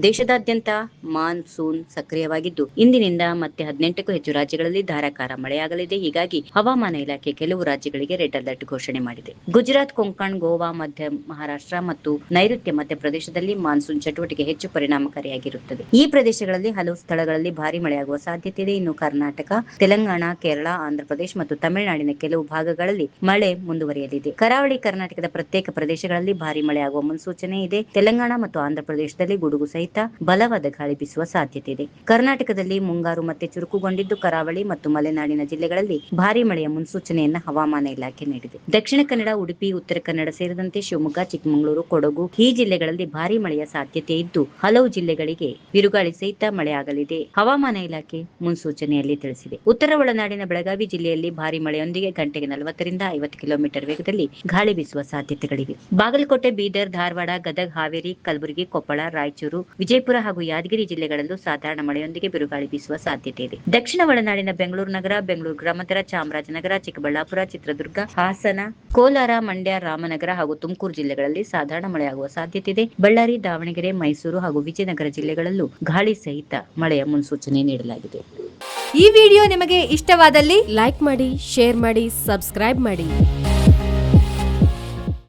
ದೇಶದಾದ್ಯಂತ ಮಾನ್ಸೂನ್ ಸಕ್ರಿಯವಾಗಿದ್ದು ಇಂದಿನಿಂದ ಮತ್ತೆ 18ಕ್ಕೂ ಹೆಚ್ಚು ರಾಜ್ಯಗಳಲ್ಲಿ ಧಾರಾಕಾರ ಮಳೆಯಾಗಲಿದೆ. ಹೀಗಾಗಿ ಹವಾಮಾನ ಇಲಾಖೆ ಕೆಲವು ರಾಜ್ಯಗಳಿಗೆ ರೆಡ್ ಅಲರ್ಟ್ ಘೋಷಣೆ ಮಾಡಿದೆ. ಗುಜರಾತ್, ಕೊಂಕಣ್, ಗೋವಾ, ಮಧ್ಯ ಮಹಾರಾಷ್ಟ್ರ ಮತ್ತು ನೈಋತ್ಯ ಮಧ್ಯಪ್ರದೇಶದಲ್ಲಿ ಮಾನ್ಸೂನ್ ಚಟುವಟಿಕೆ ಹೆಚ್ಚು ಪರಿಣಾಮಕಾರಿಯಾಗಿರುತ್ತದೆ. ಈ ಪ್ರದೇಶಗಳಲ್ಲಿ ಹಲವು ಸ್ಥಳಗಳಲ್ಲಿ ಭಾರಿ ಮಳೆಯಾಗುವ ಸಾಧ್ಯತೆ ಇದೆ. ಇನ್ನು ಕರ್ನಾಟಕ, ತೆಲಂಗಾಣ, ಕೇರಳ, ಆಂಧ್ರಪ್ರದೇಶ ಮತ್ತು ತಮಿಳುನಾಡಿನ ಕೆಲವು ಭಾಗಗಳಲ್ಲಿ ಮಳೆ ಮುಂದುವರಿಯಲಿದೆ. ಕರಾವಳಿ ಕರ್ನಾಟಕದ ಪ್ರತ್ಯೇಕ ಪ್ರದೇಶಗಳಲ್ಲಿ ಭಾರಿ ಮಳೆಯಾಗುವ ಮುನ್ಸೂಚನೆ ಇದೆ. ತೆಲಂಗಾಣ ಮತ್ತು ಆಂಧ್ರಪ್ರದೇಶದಲ್ಲಿ ಗುಡುಗು ಸಹಿತ ಬಲವಾದ ಗಾಳಿ ಬೀಸುವ ಸಾಧ್ಯತೆ ಇದೆ. ಕರ್ನಾಟಕದಲ್ಲಿ ಮುಂಗಾರು ಮತ್ತೆ ಚುರುಕುಗೊಂಡಿದ್ದು ಕರಾವಳಿ ಮತ್ತು ಮಲೆನಾಡಿನ ಜಿಲ್ಲೆಗಳಲ್ಲಿ ಭಾರಿ ಮಳೆಯ ಮುನ್ಸೂಚನೆಯನ್ನ ಹವಾಮಾನ ಇಲಾಖೆ ನೀಡಿದೆ. ದಕ್ಷಿಣ ಕನ್ನಡ, ಉಡುಪಿ, ಉತ್ತರ ಕನ್ನಡ ಸೇರಿದಂತೆ ಶಿವಮೊಗ್ಗ, ಚಿಕ್ಕಮಗಳೂರು, ಕೊಡಗು ಈ ಜಿಲ್ಲೆಗಳಲ್ಲಿ ಭಾರಿ ಮಳೆಯ ಸಾಧ್ಯತೆ ಇದ್ದು ಹಲವು ಜಿಲ್ಲೆಗಳಿಗೆ ಬಿರುಗಾಳಿ ಸಹಿತ ಮಳೆಯಾಗಲಿದೆ. ಹವಾಮಾನ ಇಲಾಖೆ ಮುನ್ಸೂಚನೆಯಲ್ಲಿ ತಿಳಿಸಿದೆ. ಉತ್ತರ ಒಳನಾಡಿನ ಬೆಳಗಾವಿ ಜಿಲ್ಲೆಯಲ್ಲಿ ಭಾರಿ ಮಳೆಯೊಂದಿಗೆ ಗಂಟೆಗೆ 40ರಿಂದ 50 ಕಿಲೋಮೀಟರ್ ವೇಗದಲ್ಲಿ ಗಾಳಿ ಬೀಸುವ ಸಾಧ್ಯತೆಗಳಿವೆ. ಬಾಗಲಕೋಟೆ, ಬೀದರ್, ಧಾರವಾಡ, ಗದಗ, ಹಾವೇರಿ, ಕಲಬುರಗಿ, ಕೊಪ್ಪಳ, ರಾಯಚೂರು, ವಿಜಯಪುರ ಹಾಗೂ ಯಾದಗಿರಿ ಜಿಲ್ಲೆಗಳಲ್ಲೂ ಸಾಧಾರಣ ಮಳೆಯೊಂದಿಗೆ ಬಿರುಗಾಳಿ ಬೀಸುವ ಸಾಧ್ಯತೆ ಇದೆ. ದಕ್ಷಿಣ ಒಳನಾಡಿನ ಬೆಂಗಳೂರು ನಗರ, ಬೆಂಗಳೂರು ಗ್ರಾಮಾಂತರ, ಚಾಮರಾಜನಗರ, ಚಿಕ್ಕಬಳ್ಳಾಪುರ, ಚಿತ್ರದುರ್ಗ, ಹಾಸನ, ಕೋಲಾರ, ಮಂಡ್ಯ, ರಾಮನಗರ ಹಾಗೂ ತುಮಕೂರು ಜಿಲ್ಲೆಗಳಲ್ಲಿ ಸಾಧಾರಣ ಮಳೆಯಾಗುವ ಸಾಧ್ಯತೆ ಇದೆ. ಬಳ್ಳಾರಿ, ದಾವಣಗೆರೆ, ಮೈಸೂರು ಹಾಗೂ ವಿಜಯನಗರ ಜಿಲ್ಲೆಗಳಲ್ಲೂ ಗಾಳಿ ಸಹಿತ ಮಳೆಯ ಮುನ್ಸೂಚನೆ ನೀಡಲಾಗಿದೆ. ಈ ವಿಡಿಯೋ ನಿಮಗೆ ಇಷ್ಟವಾದಲ್ಲಿ ಲೈಕ್ ಮಾಡಿ, ಶೇರ್ ಮಾಡಿ, ಸಬ್ಸ್ಕ್ರೈಬ್ ಮಾಡಿ.